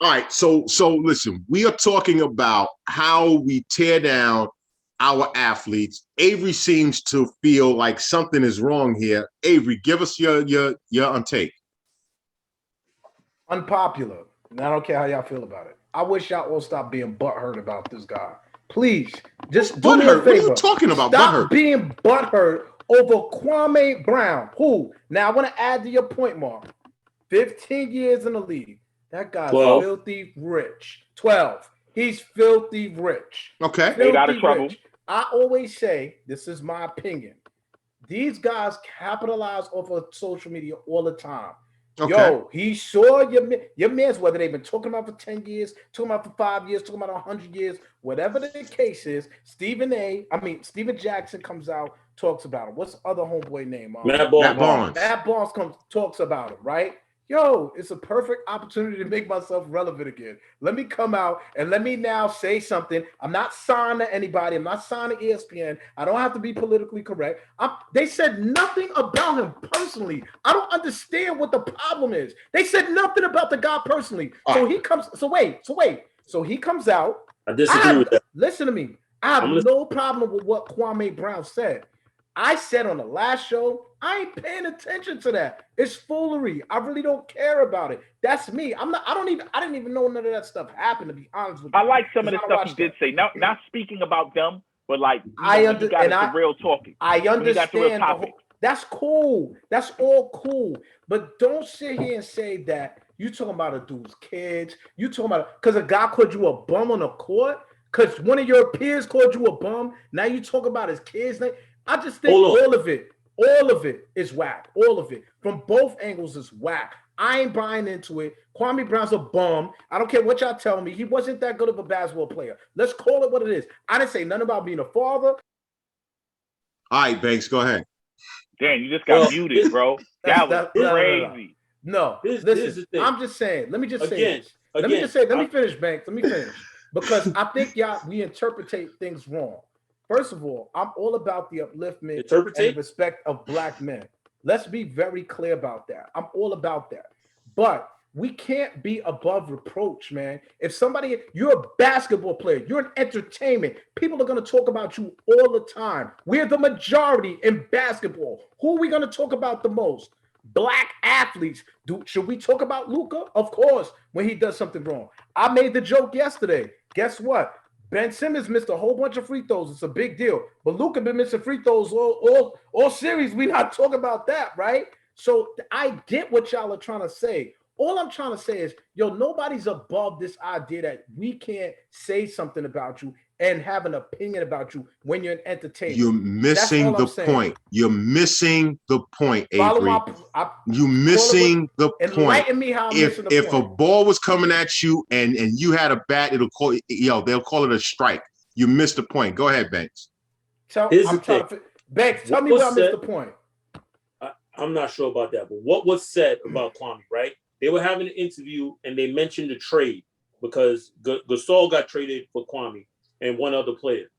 All right, so listen, we are talking about how we tear down our athletes. Avery seems to feel like something is wrong here. Avery, give us your take. Unpopular, and I don't care how y'all feel about it. I wish y'all all stop being butthurt about this guy. Please, just do me a favor. What are you talking about? Stop being butthurt over Kwame Brown. Who? Now I want to add to your point, Mark. 15 years in the league. That guy's 12. filthy rich. 12. He's filthy rich. Okay. Filthy out of trouble. rich. I always say, this is my opinion. These guys capitalize off of social media all the time. Okay. Yo, he saw your man's, whether they've been talking about for 10 years, talking about for 5 years, talking about 100 years, whatever the case is, Steven Jackson comes out, talks about him. What's the other homeboy name? Matt Barnes. Matt Barnes talks about him, right? Yo, it's a perfect opportunity to make myself relevant again. Let me come out and let me now say something. I'm not signed to anybody. I'm not signed to ESPN. I don't have to be politically correct. They said nothing about him personally. I don't understand what the problem is. They said nothing about the guy personally. So he comes. So wait. So he comes out. I disagree with that. Listen to me. I have no problem with what Kwame Brown said. I said on the last show, I ain't paying attention to that. It's foolery. I really don't care about it. That's me. I didn't even know none of that stuff happened, to be honest with you. I like some of the stuff he did say. Not speaking about them, but like the real talking. I understand. That's cool. That's all cool. But don't sit here and say that you talking about a dude's kids. You talking about because a guy called you a bum on the court. Because one of your peers called you a bum. Now you talk about his kids' name. I just think all of it is whack. All of it. From both angles is whack. I ain't buying into it. Kwame Brown's a bum. I don't care what y'all tell me. He wasn't that good of a basketball player. Let's call it what it is. I didn't say nothing about being a father. All right, Banks, go ahead. Damn, you just got muted, bro. That was crazy. No, listen, I'm just saying. Let me just say this. Let me finish, Banks. Let me finish. Because I think we interpretate things wrong. First of all, I'm all about the upliftment and respect of black men. Let's be very clear about that. I'm all about that. But we can't be above reproach, man. If you're a basketball player, you're an entertainment. People are going to talk about you all the time. We're the majority in basketball. Who are we going to talk about the most? Black athletes. Should we talk about Luka? Of course, when he does something wrong. I made the joke yesterday. Guess what? Ben Simmons missed a whole bunch of free throws. It's a big deal. But Luka been missing free throws all series. We not talking about that, right? So I get what y'all are trying to say. All I'm trying to say is, nobody's above this idea that we can't say something about you and have an opinion about you when you're an entertainer. You're missing the point. You're missing the point, Avery. You're missing the point. Enlighten me how I'm missing the point. If a ball was coming at you and you had a bat, they'll call it a strike. You missed the point. Go ahead, Banks. Banks, tell me where I missed the point. I'm not sure about that, but what was said about Kwame, right? They were having an interview and they mentioned the trade because Gasol got traded for Kwame and one other player.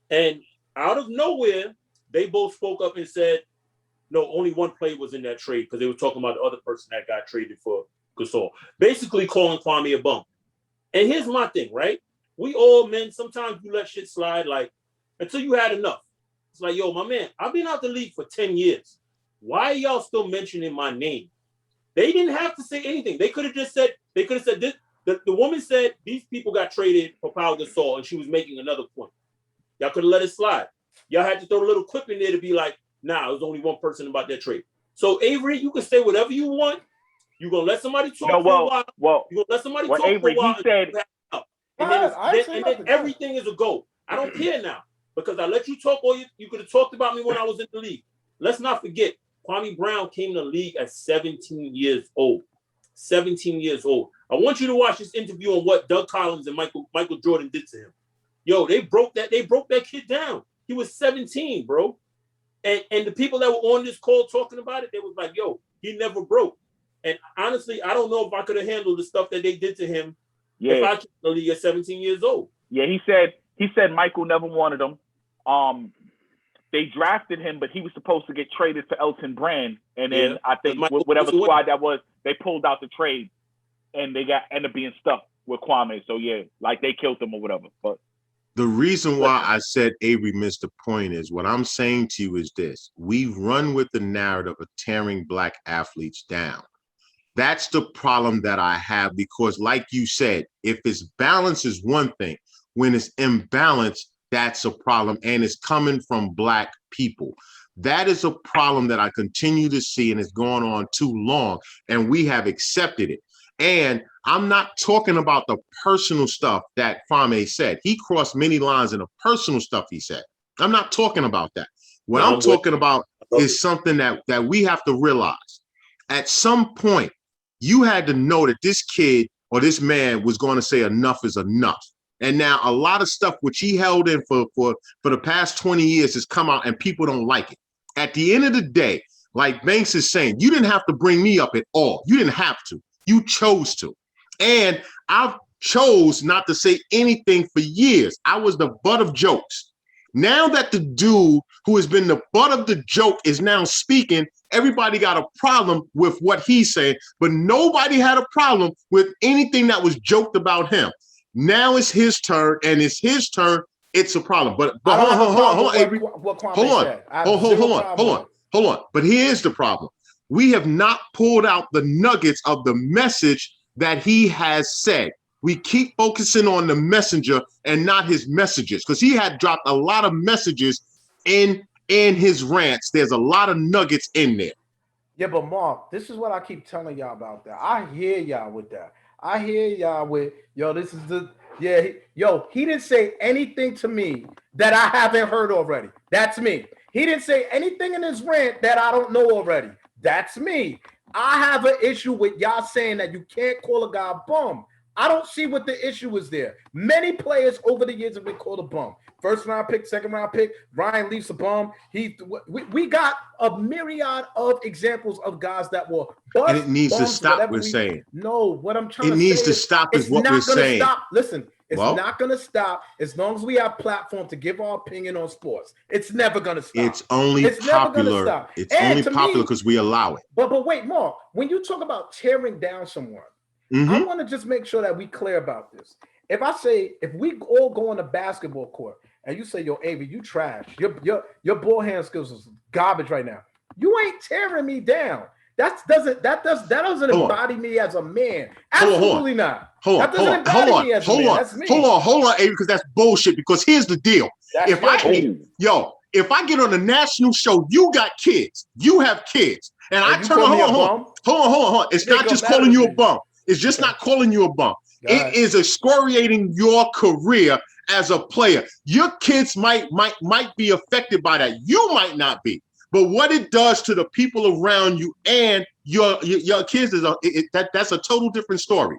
And out of nowhere, they both spoke up and said, no, only one player was in that trade because they were talking about the other person that got traded for Gasol. Basically calling Kwame a bum. And here's my thing, right? We all men, sometimes you let shit slide like until you had enough. It's like, yo, my man, I've been out the league for 10 years. Why are y'all still mentioning my name? They didn't have to say anything. They could have just said, this. The woman said these people got traded for Pau Gasol, and she was making another point. Y'all could have let it slide. Y'all had to throw a little clip in there to be like, nah, there's only one person about that trade. So, Avery, you can say whatever you want. You're going to let somebody talk for a while. You're going to let somebody talk Avery, for a while. He said, and then everything is a go. I don't care now because I let you talk or you could have talked about me when I was in the league. Let's not forget, Kwame Brown came to the league at 17 years old. 17 years old. I want you to watch this interview on what Doug Collins and Michael Jordan did to him. Yo, they broke that kid down. He was 17, bro. And the people that were on this call talking about it, they was like, yo, he never broke. And honestly, I don't know if I could have handled the stuff that they did to him if I came to the league at 17 years old. Yeah, he said Michael never wanted him. They drafted him, but he was supposed to get traded for Elton Brand. And then I think whatever squad that was, they pulled out the trade. and they end up being stuck with Kwame. So yeah, like they killed him or whatever. But the reason why I said Avery missed the point is what I'm saying to you is this: we've run with the narrative of tearing Black athletes down. That's the problem that I have, because like you said, if it's balance is one thing, when it's imbalance, that's a problem, and it's coming from Black people. That is a problem that I continue to see, and it's gone on too long, and we have accepted it. And I'm not talking about the personal stuff that Kwame said. He crossed many lines in the personal stuff he said. I'm not talking about that. What I'm talking about is something that we have to realize. At some point, you had to know that this kid or this man was going to say enough is enough. And now a lot of stuff which he held in for the past 20 years has come out and people don't like it. At the end of the day, like Banks is saying, you didn't have to bring me up at all. You didn't have to. You chose to. And I've chose not to say anything for years. I was the butt of jokes. Now that the dude who has been the butt of the joke is now speaking, everybody got a problem with what he's saying, but nobody had a problem with anything that was joked about him. Now it's his turn, and it's his turn. It's a problem. But hold on. But here's the problem. We have not pulled out the nuggets of the message that he has said. We keep focusing on the messenger and not his messages, because he had dropped a lot of messages in his rants. There's a lot of nuggets in there. Yeah, but Mark, this is what I keep telling y'all about that. I hear y'all with that. I hear y'all with, this is the, he didn't say anything to me that I haven't heard already. That's me. He didn't say anything in his rant that I don't know already. That's me. I have an issue with y'all saying that you can't call a guy a bum. I don't see what the issue is there. Many players over the years have been called a bum. First round pick, second round pick. Ryan Leaf's a bum. We got a myriad of examples of guys that were bust, and it needs bums, to stop. We're saying no. What I'm trying it to needs say to is stop. Is what we're saying. Stop. Listen, it's not going to stop as long as we have platform to give our opinion on sports. It's never going to stop. It's only popular. It's only popular because we allow it. But wait, Mark. When you talk about tearing down someone, I want to just make sure that we clear about this. If we all go on a basketball court and you say, yo, Avery, you trash. Your ball hand skills is garbage right now. You ain't tearing me down. That doesn't embody me as a man. Absolutely not. Hold on, Avery, because that's bullshit. Because here's the deal. If I get on a national show, you got kids, you have kids, and I turn hold on. It's not just calling you a bum. It's just not calling you a bum. It is excoriating your career as a player. Your kids might be affected by that. You might not be. But what it does to the people around you and your kids that's a total different story.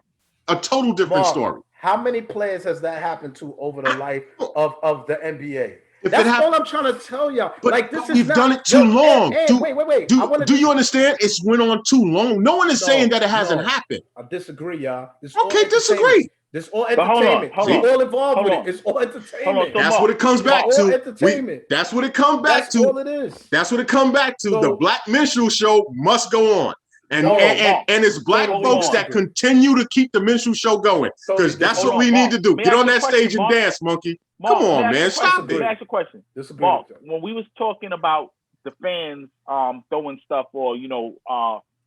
A total different story. How many players has that happened to over the life of the NBA? That's all I'm trying to tell y'all. But we've done it too long. Wait. Do you understand? It's went on too long. No one is saying that it hasn't happened. I disagree, y'all. Disagree. This all entertainment. We're all involved with it. It's all entertainment. That's what it comes back to. That's what it comes back to. That's all it is. That's what it comes back to. The Black Minstrel Show must go on. And it's Black folks that continue to keep the minstrel show going. Because that's what we need to do. Get on that stage and dance, monkey. Come on, man. Stop it. Let me ask you a question. Mark, when we was talking about the fans throwing stuff or,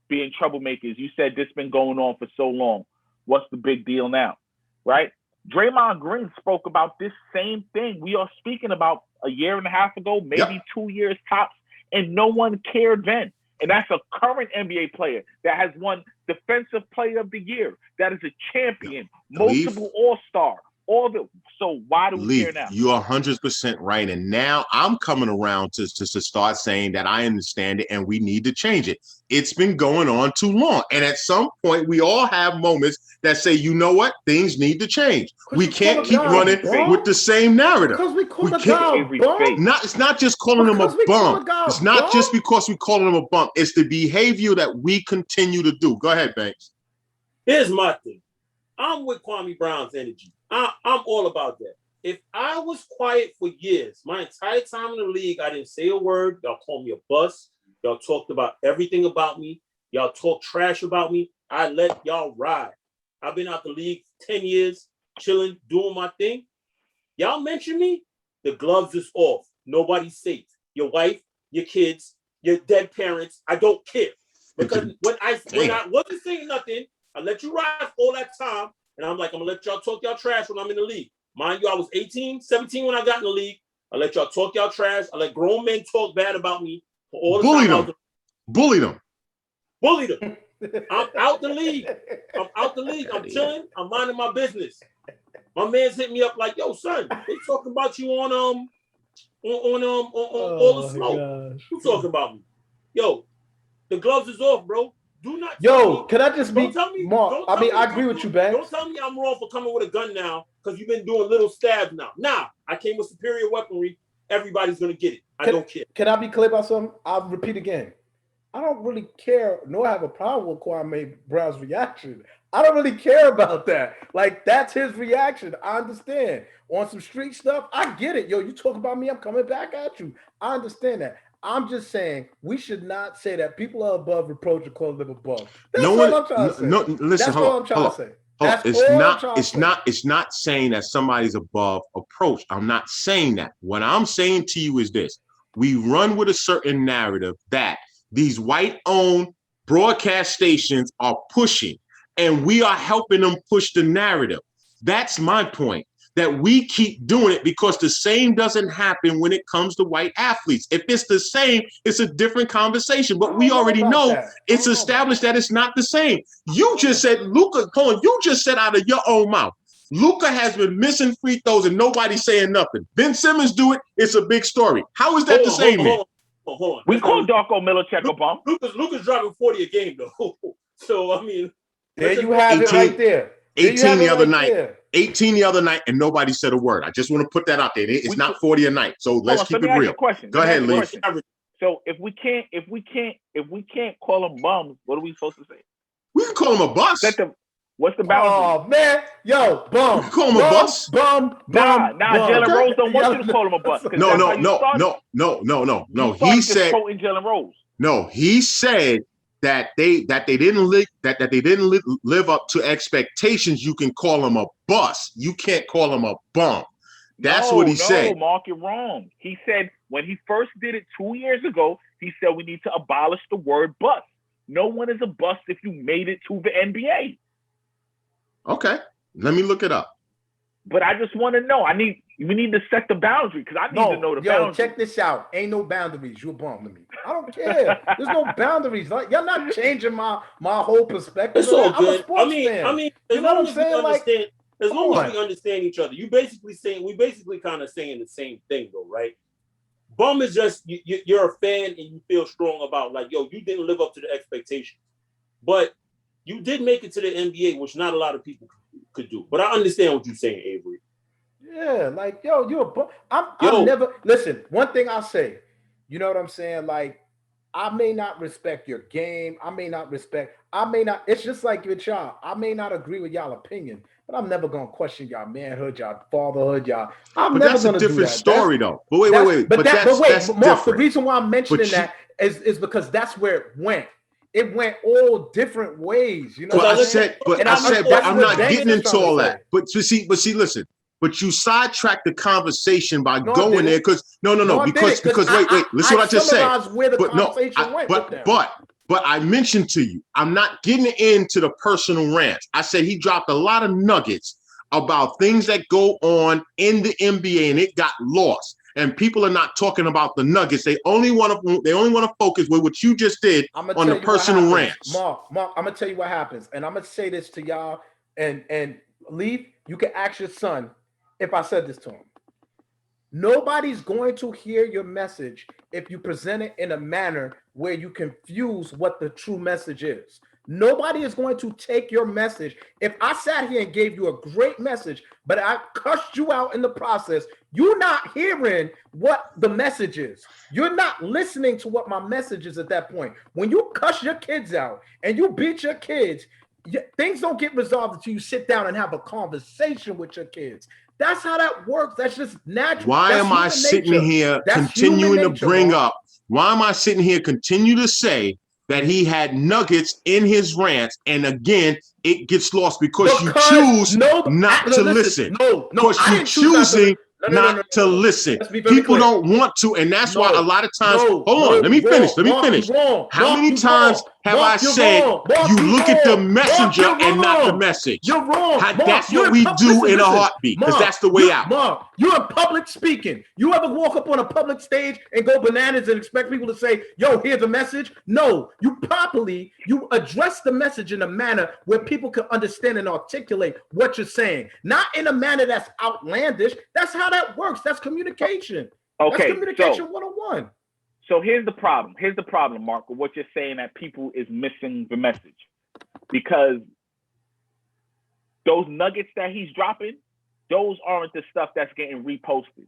being troublemakers, you said this been going on for so long. What's the big deal now? Right? Draymond Green spoke about this same thing we are speaking about a year and a half ago, maybe 2 years tops, and no one cared then. And that's a current NBA player that has won Defensive Player of the Year, that is a champion, multiple All-Star, all of it. So why do we care now? You're 100% right. And now I'm coming around to start saying that I understand it and we need to change it. It's been going on too long. And at some point, we all have moments that say, you know what? Things need to change. We can't keep running with the same narrative. Because we call the guy a bum. It's not just calling him a bum. It's not just because we calling him a bum. It's the behavior that we continue to do. Go ahead, Banks. Here's my thing. I'm with Kwame Brown's energy. I'm all about that. If I was quiet for years, my entire time in the league, I didn't say a word. Y'all called me a bust. Y'all talked about everything about me. Y'all talk trash about me. I let y'all ride. I've been out the league 10 years, chilling, doing my thing. Y'all mention me, the gloves is off. Nobody's safe. Your wife, your kids, your dead parents. I don't care. Because when I wasn't saying nothing, I let you ride all that time. And I'm like, I'm going to let y'all talk y'all trash when I'm in the league. Mind you, I was 18, 17 when I got in the league. I let y'all talk y'all trash. I let grown men talk bad about me for all the time. Bullied them. I'm out the league. I'm chilling. I'm minding my business. My man's hit me up like, yo, son, they talking about you on all the smoke. Who talking about me? Yo, the gloves is off, bro. Do not. Yo, can I just be Mark? I mean, I agree with you, Banks. Don't tell me I'm wrong for coming with a gun now because you've been doing little stabs now. Nah, I came with superior weaponry. Everybody's gonna get it. I don't care. Can I be clear about something? I'll repeat again. I don't really care, nor have a problem with Kwame Brown's reaction. I don't really care about that. Like, that's his reaction. I understand. On some street stuff, I get it. Yo, you talk about me, I'm coming back at you. I understand that. I'm just saying we should not say that people are above reproach and call them above. That's all I'm trying to say. Listen, that's all I'm trying to say. It's not saying that somebody's above approach. I'm not saying that. What I'm saying to you is this. We run with a certain narrative that these white-owned broadcast stations are pushing, and we are helping them push the narrative. That's my point, that we keep doing it because the same doesn't happen when it comes to white athletes. If it's the same, it's a different conversation, but we already know it's established that it's not the same. You just said, Luka, you just said out of your own mouth, Luka has been missing free throws and nobody's saying nothing. Ben Simmons do it, it's a big story. How is that the same? Hold on. We call Darko Milicic a bum. Luka's driving 40 a game, though. So, I mean. There you have it right there. 18 the other night. 18 the other night, and nobody said a word. I just want to put that out there. It's not 40 a night. So let's keep it real. Go ahead, Lee. So if we can't call them bums, what are we supposed to say? We can call them a bus. What's the boundary? Oh man, yo, bum. We can call them a bus. Bum. Jalen Rose don't want you to call him a bus. No. He said Jalen Rose. No, he said that they didn't live up to expectations. You can call them a bus. You can't call them a bum. That's what he said. No, Mark, you're wrong. He said when he first did it 2 years ago, he said we need to abolish the word bus. No one is a bust if you made it to the NBA. Okay, let me look it up. But I just want to know. We need to set the boundary because I need to know the boundary. Check this out. Ain't no boundaries. You're a bum to me. I don't care. There's no boundaries. Like, y'all not changing my whole perspective. It's all good. I'm a sports fan. You know what I'm saying? As long as we understand each other, we basically kind of saying the same thing, though, right? Bum is just you're a fan and you feel strong about like, yo, you didn't live up to the expectations, but you did make it to the NBA, which not a lot of people could do. But I understand what you're saying, Avery. Yeah, like, yo, you're a bum. I'm never listen. One thing I'll say, you know what I'm saying? Like, I may not respect your game. It's just like your child. I may not agree with y'all opinion, but I'm never gonna question y'all manhood, y'all fatherhood, y'all. But that's a different story, though. But wait. But that's Mark, the reason why I'm mentioning that is because that's where it went. It went all different ways, you know. But I'm not getting into all that. But see, listen. But you sidetracked the conversation by going there because because wait, listen what I just said. But I mentioned to you, I'm not getting into the personal rants. I said he dropped a lot of nuggets about things that go on in the NBA and it got lost. And people are not talking about the nuggets. They only want to focus with what you just did on the personal rants. Mark, I'm gonna tell you what happens, and I'm gonna say this to y'all. And Leaf, you can ask your son if I said this to him. Nobody's going to hear your message if you present it in a manner where you confuse what the true message is. Nobody is going to take your message. If I sat here and gave you a great message, but I cussed you out in the process, you're not hearing what the message is. You're not listening to what my message is at that point. When you cuss your kids out and you beat your kids, things don't get resolved until you sit down and have a conversation with your kids. That's how that works. That's just natural. Why am I sitting here continuing to bring up? Why am I sitting here continue to say that he had nuggets in his rants, and again, it gets lost because you choose not to listen. Because you're choosing not to listen. People don't want to, and that's why a lot of times. Hold on, let me finish. How many times have I said you look at the messenger and not the message? You're wrong. That's what we do in a heartbeat, because that's the way out. Mark, you're in public speaking. You ever walk up on a public stage and go bananas and expect people to say, "Yo, here's a message"? No, you address the message in a manner where people can understand and articulate what you're saying, not in a manner that's outlandish. That's how that works. That's communication. Okay, that's communication 101. So here's the problem. Here's the problem, Mark, with what you're saying, that people is missing the message. Because those nuggets that he's dropping, those aren't the stuff that's getting reposted.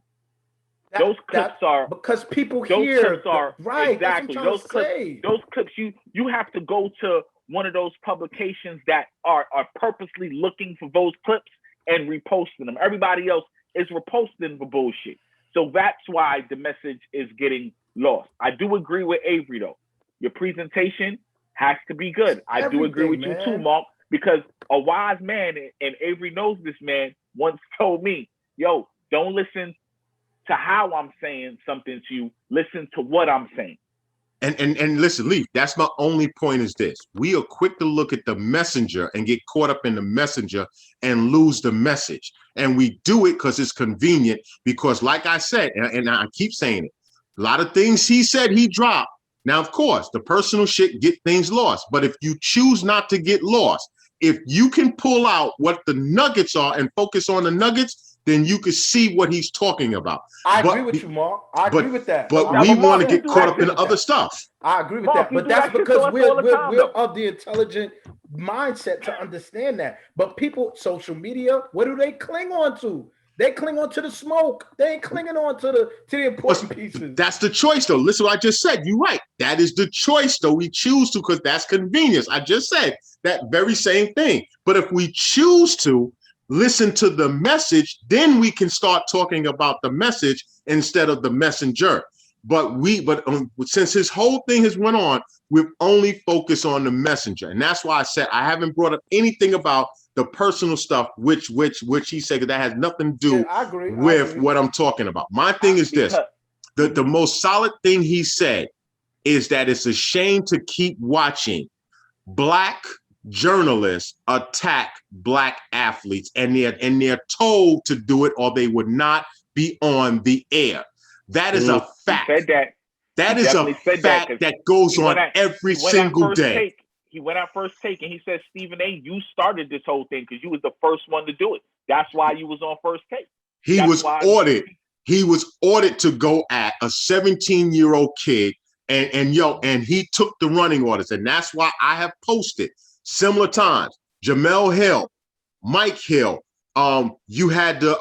Those clips are because people hear right. Exactly. Those clips, you have to go to one of those publications that are purposely looking for those clips and reposting them. Everybody else is reposting the bullshit. So that's why the message is getting lost. I do agree with Avery though. Your presentation has to be good. I do agree with you too, Mark, because a wise man, and Avery knows this man, once told me, yo, don't listen to how I'm saying something to you. Listen to what I'm saying. And listen, Lee, that's my only point is this. We are quick to look at the messenger and get caught up in the messenger and lose the message. And we do it because it's convenient, because like I said, and I keep saying it, a lot of things he said he dropped. Now, of course, the personal shit get things lost. But if you choose not to get lost, if you can pull out what the nuggets are and focus on the nuggets, then you can see what he's talking about. I agree with you, Mark. I agree with that. But we want to get caught up in other stuff. I agree with that. But that's because we're of the intelligent mindset to understand that. But people, social media, what do they cling on to? They cling on to the smoke. They ain't clinging on to the important pieces. That's the choice, though. Listen to what I just said. You're right. That is the choice, though. We choose to because that's convenience. I just said that very same thing. But if we choose to listen to the message, then we can start talking about the message instead of the messenger. But since his whole thing has went on, we've only focused on the messenger. And that's why I said I haven't brought up anything about the personal stuff, which he said that has nothing to do with what I'm talking about. My thing is this: the most solid thing he said is that it's a shame to keep watching Black journalists attack Black athletes, and they're told to do it or they would not be on the air. That is a fact. He said that. That is a fact that goes on every single day. He went out first take and he said, Stephen A., you started this whole thing because you was the first one to do it. That's why you was on first take. He was ordered to go at a 17-year-old kid, and he took the running orders. And that's why I have posted similar times. Jamel Hill, Mike Hill, you had two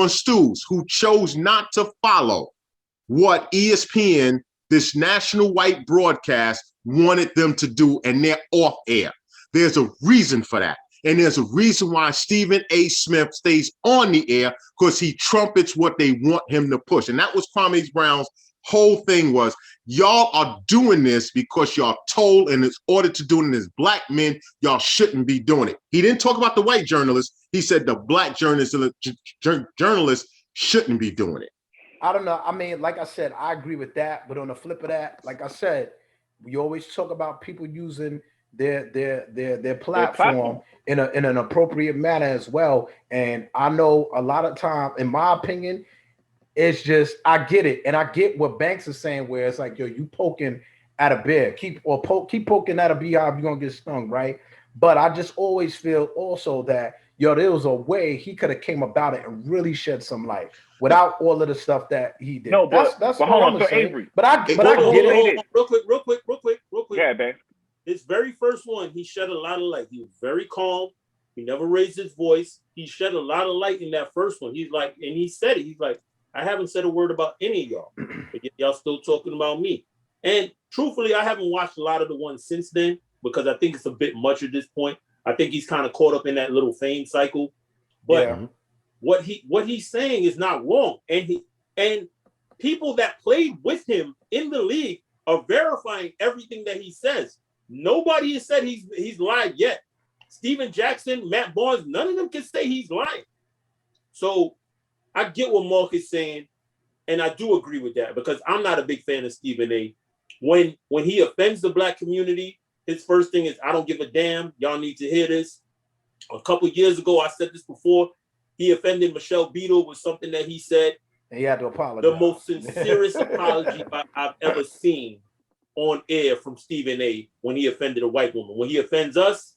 on Stews who chose not to follow what ESPN, this national white broadcast, wanted them to do, and they're off air. There's a reason for that. And there's a reason why Stephen A. Smith stays on the air, because he trumpets what they want him to push. And that was Kwame Brown's whole thing was, y'all are doing this because y'all told, and in order to do it as Black men, y'all shouldn't be doing it. He didn't talk about the white journalists. He said the Black journalists shouldn't be doing it. I don't know. I mean, like I said, I agree with that. But on the flip of that, like I said, we always talk about people using their platform in an appropriate manner as well. And I know a lot of time, in my opinion, it's just, I get it. And I get what Banks is saying, where it's like, yo, you poking at a bear, keep poking at a beehive, you're gonna get stung, right? But I just always feel also that, yo, there was a way he could have came about it and really shed some light without all of the stuff that he did. No, that's hold on, so Avery. But I get it. Real quick. Yeah, man. His very first one, he shed a lot of light. He was very calm. He never raised his voice. He shed a lot of light in that first one. He's like, and he said it. He's like, I haven't said a word about any of y'all. But y'all still talking about me. And truthfully, I haven't watched a lot of the ones since then, because I think it's a bit much at this point. I think he's kind of caught up in that little fame cycle. But what he's saying is not wrong. And people that played with him in the league are verifying everything that he says. Nobody has said he's lied yet. Steven Jackson, Matt Barnes, none of them can say he's lying. So I get what Mark is saying, and I do agree with that because I'm not a big fan of Stephen A. When he offends the black community, his first thing is, I don't give a damn. Y'all need to hear this. A couple years ago, I said this before, he offended Michelle Beadle with something that he said. And he had to apologize. The most sincerest apology I've ever seen on air from Stephen A. when he offended a white woman. When he offends us,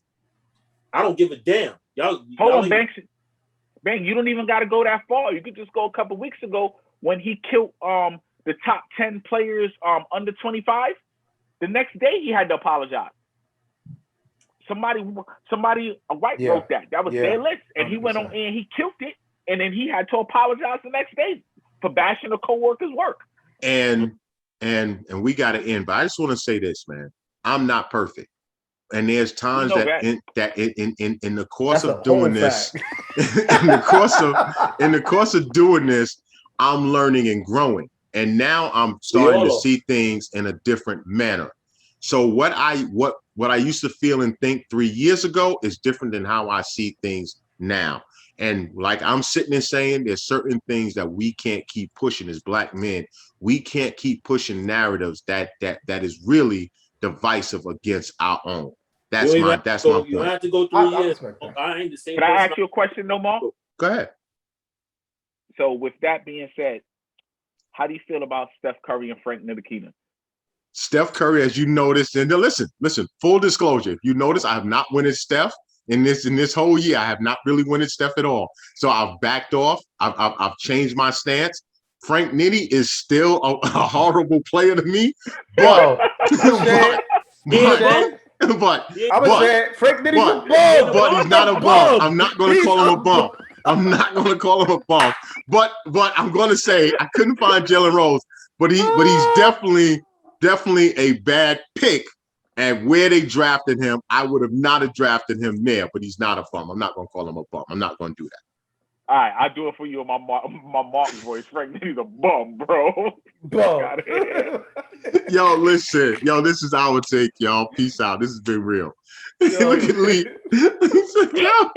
I don't give a damn. Hold on, Banks. Banks, you don't even got to go that far. You could just go a couple weeks ago when he killed the top 10 players under 25. The next day he had to apologize. Somebody, a white wrote that. That was their list, and 100%. He went on and he killed it, and then he had to apologize the next day for bashing a coworker's work. And we got to end, but I just want to say this, man. I'm not perfect, and there's times in the course of doing this, in the course of doing this, I'm learning and growing, and now I'm starting to see things in a different manner. So what I used to feel and think 3 years ago is different than how I see things now. And like I'm sitting there saying, there's certain things that we can't keep pushing as black men. We can't keep pushing narratives that is really divisive against our own. That's my point. You have to go 3 years. I ain't the same. Can I ask you a question, no more? Go ahead. So with that being said, how do you feel about Steph Curry and Frank Ntilikina? Steph Curry, as you noticed, and listen, full disclosure, if you notice, I have not winning Steph in this whole year. I have not really winning Steph at all. So I've backed off. I've changed my stance. Frank Nitty is still a horrible player to me, but Frank Nitty's a bum. But he's not a bum. I'm not going to call him a bum. I'm not going to call him a bum. But I'm going to say I couldn't find Jalen Rose, but he's definitely a bad pick. And where they drafted him, I would have not have drafted him there, but he's not a bum. I'm not going to call him a bum. I'm not going to do that. All right, I'll do it for you in my Mark voice. Frank Nitty's a bum, bro. Bum. Yo, listen. Yo, this is our take, y'all. Peace out. This has been real. Look at Lee. Yo.